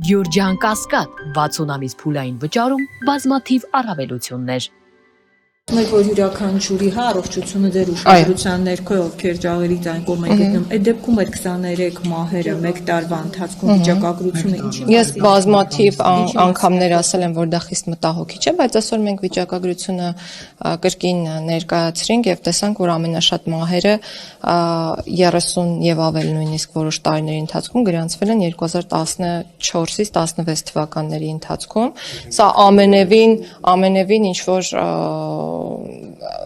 Գյուրջան Կասկադ 60 ամիս փուլային վճարում բազմաթիվ առավելություններ։ Մեկ որ յուրաքանչյուրի առողջությունը դեր ուշադրության ներքո ովքեր ջաղերի այն կողմ են գտնում, այդ դեպքում այդ 23 մահերը մեկ տարվա ընթացքում վիճակագրությունը ինչի՞։ Ես բազմաթիվ անգամներ ասել եմ, որ դա խիստ մտահոգիչ է, բայց այսօր մենք վիճակագրությունը կրկին ներկայացրինք եւ տեսանք, որ ամենաշատ մահերը 30 եւ ավել նույնիսկ որոշ տարիների ընթացքում գրանցվել են 2014-ից 16 թվականների ընթացքում։ Սա ամենևին ինչ որ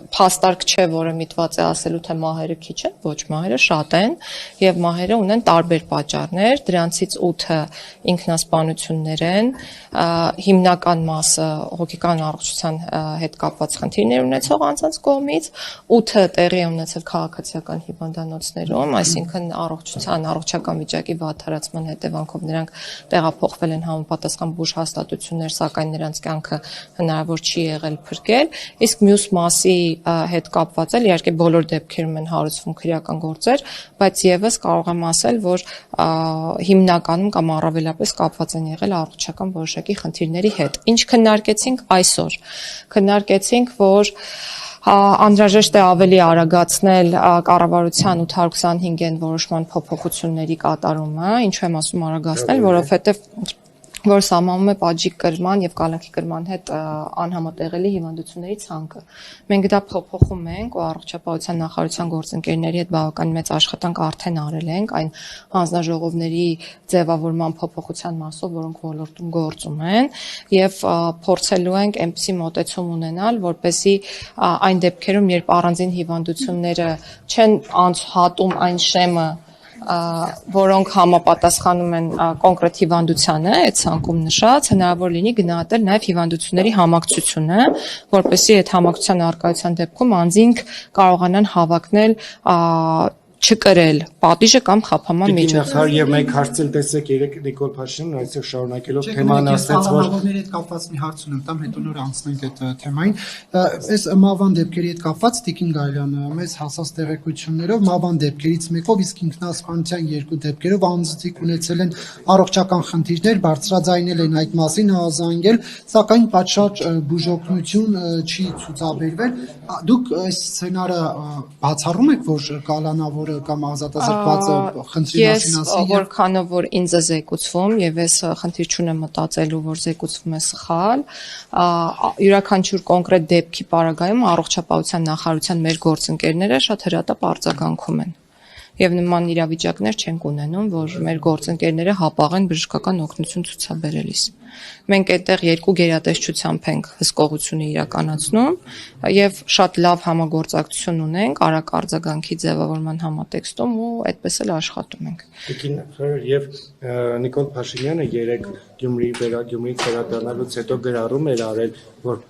փաստարկ չէ, որը միտված է ասելու, թե մահերը քիչ են, ոչ, մահերը շատ են եւ մահերը ունեն տարբեր պատճառներ, դրանցից 8-ը ինքնասպանություններ են, հիմնական մասը հոգեկան առողջության հետ կապված խնդիրներ ունեցող անձանց կողմից, 8-ը տեղի է ունեցել քաղաքացիական հիվանդանոցներում, այսինքն առողջական վիճակի վատթարացման հետևանքով նրանք տեղափոխվել են համապատասխան բուժ հաստատություններ, սակայն նրանց կյանքը հնարավոր չի եղել փրկել, իսկ մյուս մասի հետ կապված էլ իհարկե բոլոր դեպքերում են հարուցվում քրեական գործեր, բայց եւս կարող եմ ասել, որ հիմնականում կամ առավելապես կապված են եղել առողջական որոշակի խնդիրների հետ։ Ինչ քննարկեցինք այսօր։ Քննարկեցինք, որ անհրաժեշտ է ավելի արագացնել կառավարության 825-ն որոշման փոփոխությունների կատարումը, ինչու եմ ասում արագացնել, որովհետեւ որ սահմանում է պատժի կրման եւ կալանքի կրման հետ անհամատեղելի հիվանդությունների ցանկը։ Մենք դա փոփոխում ենք ու առողջապահության նախարարության գործընկերների հետ բավական մեծ աշխատանք արդեն արել ենք այն հանձնաժողովների ձևավորման փոփոխության մասով, որոնք ոլորտում գործում են եւ փորձելու ենք այնպիսի մոտեցում ունենալ, որպեսզի այն դեպքերում, երբ առանձին հիվանդությունները չեն անցհատում այն շեմը, որոնք համապատասխանում են կոնկրետ հիվանդությանը, այդ ցանկում նշած, հնարավոր լինի գնահատել նաև հիվանդությունների համակցությունը, որպեսզի այդ համակցության առկայության դեպքում անձինք կարողանան հավակնել չկրել պատիժը կամ խափանման միջոցը։ Եվ մենք հարցել տեսեք երեք Նիկոլ Փաշինյանն այսօր շարունակելով թեման ասաց, որ մահվանների հետ կապված մի հարց ունեմ, տամ հետո նոր անցնենք այդ թեմային։ Այս մահվան դեպքերի հետ կապված Տիկին Գայլյանը մեզ հասած տեղեկություններով մահվան դեպքերից մեկով, իսկ ինքնասպանության 2 դեպքերով անձնիկ ունեցել են առողջական խնդիրներ, բարձրաձայնել են այդ մասին, հազանգել, սակայն պատշաճ բուժօգնություն չի ցուցաբերվել։ Դուք այս սցենարը բացառում եք, որ կալանավոր կամ ազատազրկված խնդրի մասին ասի։ Ես որքանով որ ինձ է զեկուցվում եւ ես խնդիր չունեմ մտածելու, որ զեկուցվում է սխալ, յուրաքանչյուր կոնկրետ դեպքի պարագայում առողջապահության նախարարության մեր գործընկերները շատ հրատապ արձագանքում են։ Եվ նման իրավիճակներ չենք ունենում, որ մեր գործընկերները հապաղեն բժշկական օգնություն ցուցաբերելիս։ Մենք այդտեղ 2 գերատեսչությամբ ենք հսկողությունը իրականացնում եւ շատ լավ համագործակցություն ունենք արագ արձագանքի ձևավորման համատեքստում ու այդպես էլ աշխատում ենք։ Եվ Նիկոլ Փաշինյանը 3 Գյումրիից վերադառնալուց հետո գրառում էր արել, որ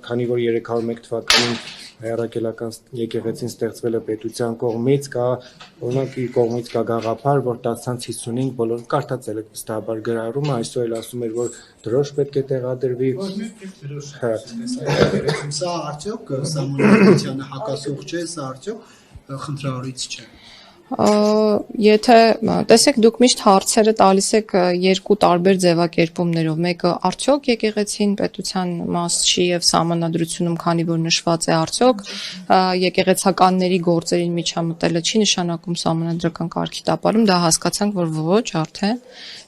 քանի որ 301 թվականին հայրաքելական եկեղեցին ստեղծվել է պետության կողմից, կա օրինակ իր կողմից կա գաղափար, որ 10-55 բոլոր կարդացել եք վստահաբար գրառումը, այսօր էլ ասում էր, որ դրոշ պետք է տեղադրվի։ Սա արդյոք Սամոյանը հակասող չէ, սա արդյոք խնդրահարույց չէ։ Եթե տեսեք դուք միշտ հարցերը տալիս եք 2 տարբեր ձևակերպումներով, մեկը արդյոք եկեղեցին պետության մաս չի եւ սահմանադրությունում քանի որ նշված է արդյոք եկեղեցականների գործերին միջամտելը չի նշանակում սահմանադրական կարգի տապալում, դա հասկացանք որ ոչ արդեն։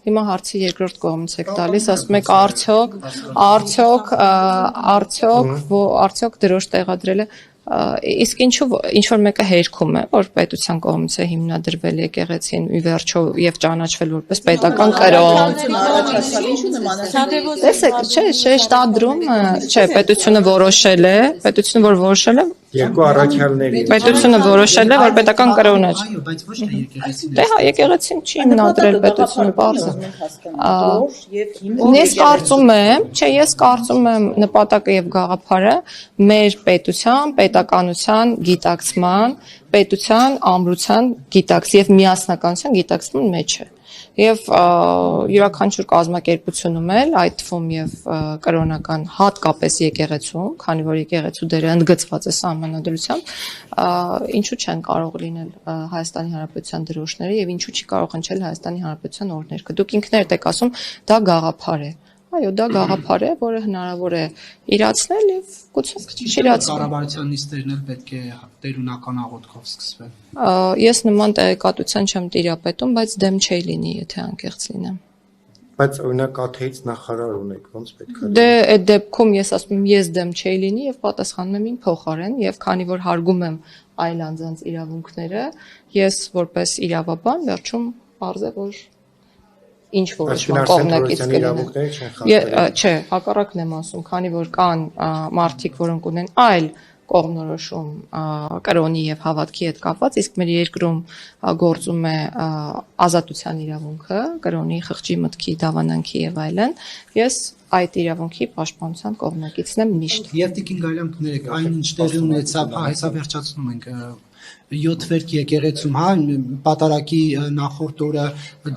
Հիմա հարցի երկրորդ կողմից եք տալիս, ասում եք արդյոք դրոշ տեղադրելը իսկ ինչ որ մեկը հերքում է, որ պետության կողմից է հիմնադրվել եկեղեցին ի վերջո եւ ճանաչվել որպես պետական կրոն։ Տեսեք, չէ, շեշտադրում, չէ, պետությունը որոշել է, երկու առաքյալների պետությունը որոշել է, որ պետական կրոն է։ Այո, բայց ոչ թե եկեղեցին։ Դե հա, եկեղեցին չի հիմնադրել պետությունը բարձր։ Ես կարծում եմ նպատակը եւ գաղափարը մեր պետության, պետականության գիտակցման, պետության ամրության գիտակց եւ միասնականության գիտակցման մեջ է։ եւ յուրաքանչյուր կազմակերպությունում էլ այդ թվում եւ կրոնական հատկապես եկեղեցում, քանի որ եկեղեցու դերը ընդգծված է սահմանադրությամբ, ինչու չեն կարող լինել Հայաստանի Հանրապետության դրոշները եւ ինչու չի կարող հնչել Հայաստանի Հանրապետության օրհներգը։ Դուք ինքներդ եք ասում, դա գաղափար է։ Այո, դա գաղափար է, որը հնարավոր է իրացնել եւ գուցե չիրացնել։ Կառավարության նիստերն էլ պետք է տերունական աղոթքով սկսվեն։ Ես նման տեղեկատվության չեմ տիրապետում, բայց դեմ չի լինի, եթե անկեղծ լինեմ։ Բայց օրինակ ԱԹ-ից նախարար ունեք, ոնց պետք է։ Դե այդ դեպքում ես ասում եմ, ես դեմ չի լինի եւ պատասխանում եմ ին փոխարեն եւ քանի որ հարգում եմ այլ անձանց իրավունքները, ես որպես իրավաբան վերջում բարձ է որ ինչ որոշման կողմնակից կլինեմ։ Չէ, հակառակն եմ ասում, քանի որ կան մարդիկ, որոնք ունեն այլ կողմնորոշում կրոնի եւ հավատքի հետ կապված, իսկ մեր երկրում գործում է ազատության իրավունքը, կրոնի, խղճի, մտքի, դավանանքի եւ այլն, ես այդ իրավունքի պաշտպանության կողմնակիցն եմ միշտ։ Եվ Տիկին Գալյան, կներեք, այն ինչ տեղի ունեցավ, հեսա վերջացնում ենք 7 վերք եկեղեցում, պատարակի նախորդ օրը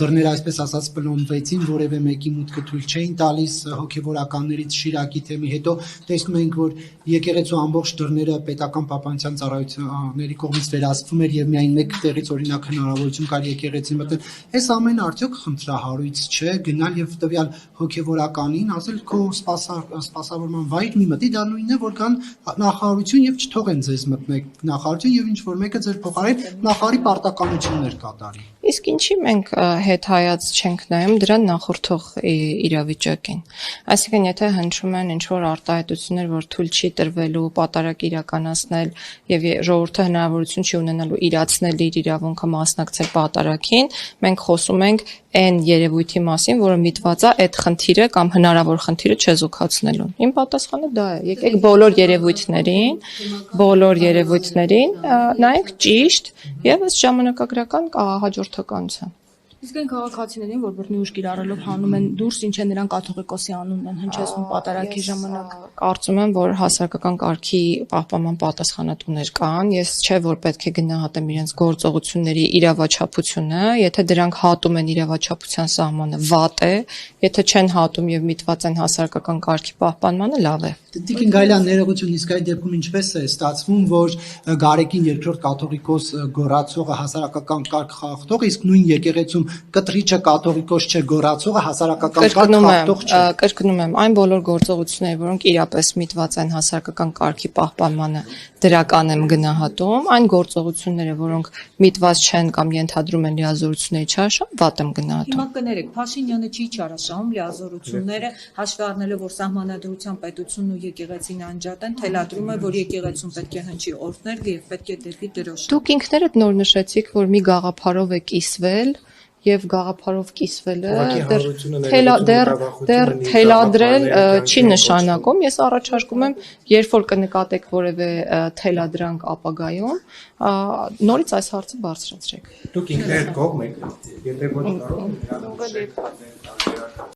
դռները այսպես ասած պլոմվեցին, որևէ մեկի մուտքը թույլ չէին տալիս հոգևորականներից Շիրակի թեմի հետո տեսնում ենք, որ եկեղեցու ամբողջ դռները պետական պահպանության ծառայությունների կողմից վերահսկվում էր եւ միայն մեկ տեղից օրինակ հնարավորություն կար եկեղեցին մտնել։ Այս ամենը արդյոք խնդրահարույց չէ գնալ եւ տվյալ հոգևորականին ասել քո սպասավորման վայր մի մտի, դա նույնն է, որ կան նախարարություն եւ չթողեն ձեզ մտնել նախարարություն եւ ինչ որ մեկը ձեր փոխարեն նախարարի պարտականություններ կատարի։ Իսկ ինչի մենք հետ հայաց չենք նայում դրան նախորդող իրավիճակին։ Այսինքն, եթե հնչում են ինչ-որ արտահայտություններ, որ թույլ չի տրվելու պատարակ իրականացնել եւ ժողովուրդը հնարավորություն չի ունենալու իրացնել իր իրավունքը մասնակցել պատարակին, մենք խոսում ենք այն երևույթի մասին, որը միտված է այդ խնդիրը կամ հնարավոր խնդիրը չեզոքացնելուն։ Իմ պատասխանը դա է։ Եկեք բոլոր երևույթներին նայենք ճիշտ եւ ըստ ժամանակագրական հաջորդականության։ Իսկ այն քաղաքացիներին, որ բռնի ուժ կիրառելով հանում են դուրս, ինչ է նրանք կաթողիկոսի անունն են հնչեցնում պատարակի ժամանակ։ Կարծում եմ, որ հասարակական կարգի պահպանման պատասխանատուներ կան։ Ես չէ որ պետք է գնահատեմ իրենց գործողությունների իրավաչափությունը, եթե դրանք հատում են իրավաչափության սահմանը, վատ է, եթե չեն հատում եւ միտված են հասարակական կարգի պահպանմանը, լավ է։ Տիկին Գալյան, ներողություն, իսկ այդ դեպքում ինչպես է ստացվում, որ Գարեգին երկրորդ կաթողիկոս գոռացողը հասարակական կարգ խախտող, իսկ նույն եկեղեցում կտրիչը կաթողիկոս չէ, գոռացողը հասարակական կարգ խախտող չէ։ Կրկնում եմ, այն բոլոր գործողությունները, որոնք իրապես միտված են հասարակական կարգի պահպանմանը, դրական եմ գնահատում, այն գործողությունները, որոնք միտված չեն կամ ենթադրում են լիազորությունների չարաշահում, վատ եմ գնահատում։ Հիմա կներեք, Փաշինյանը չի չարաշահում լիազորությունները, հաշվի առնելով, որ սահմանադրության պետությունն ու եկեղեցին անջատ են, թելադրում է, որ եկեղեցուն պետք է հնչի օրհներգը եւ պետք է դեպի դրոշ։ Դուք ինքներդ նոր նշեցիք, որ մի գաղափարով է կիսվել եւ գաղափարով կիսվելը դեռ թելադրել չի նշանակում։ Ես առաջարկում եմ, երբ որ կնկատեք որևէ թելադրանք ապագայում, նորից այս հարցը բարձրացրեք։ Դուք ինքներդ կողմ եք, եթե ոչ կարող եք